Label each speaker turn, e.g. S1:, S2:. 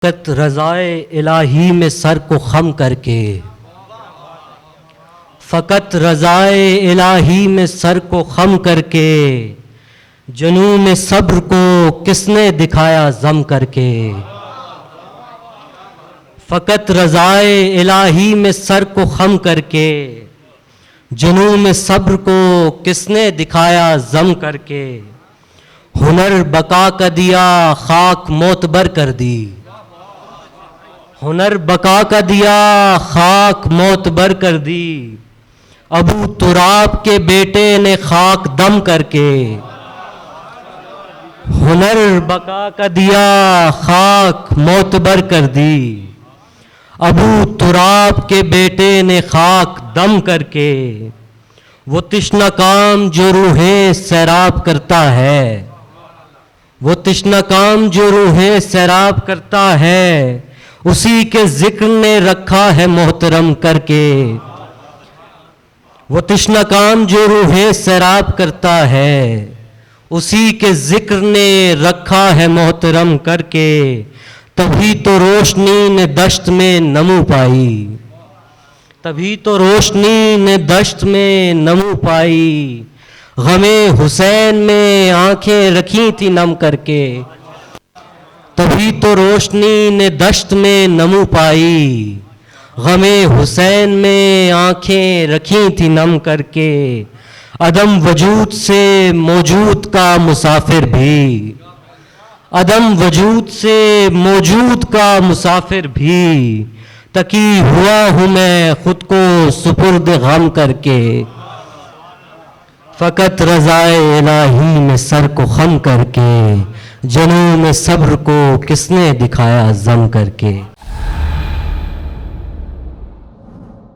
S1: فقط رضائے الہی میں سر کو خم کر کے، فقط رضائے الہی میں سر کو خم کر کے، جنون صبر کو کس نے دکھایا ضم کر کے۔ فقط رضائے الہی میں سر کو خم کر کے، جنون صبر کو کس نے دکھایا ضم کر کے۔ ہنر بقا کا دیا خاک معتبر کر دی، ہنر بقا کا دیا خاک معتبر کر دی، ابو تراب کے بیٹے نے خاک دم کر کے۔ ہنر بقا کا دیا خاک معتبر کر دی، ابو تراب کے بیٹے نے خاک دم کر کے۔ وہ تشنہ کام جو روحیں سیراب کرتا ہے، وہ تشنہ کام جو روحیں سیراب کرتا ہے، اسی کے ذکر نے رکھا ہے محترم کر کے۔ وہ تشنہ کام جو روحیں سیراب کرتا ہے، اسی کے ذکر نے رکھا ہے محترم کر کے۔ تبھی تو روشنی نے دشت میں نمو پائی، تبھی تو روشنی نے دشت میں نمو پائی، غم حسین میں آنکھیں رکھی تھی نم کر کے۔ تبھی تو روشنی نے دشت میں نمو پائی، غم حسین میں آنکھیں رکھی تھی نم کر کے۔ عدم وجود سے موجود کا مسافر بھی، عدم وجود سے موجود کا مسافر بھی، تکی ہوا ہوں میں خود کو سپرد غم کر کے۔ فقط رضائے الہی میں سر کو خم کر کے، جنون صبر کو کس نے دکھایا ضم کر کے۔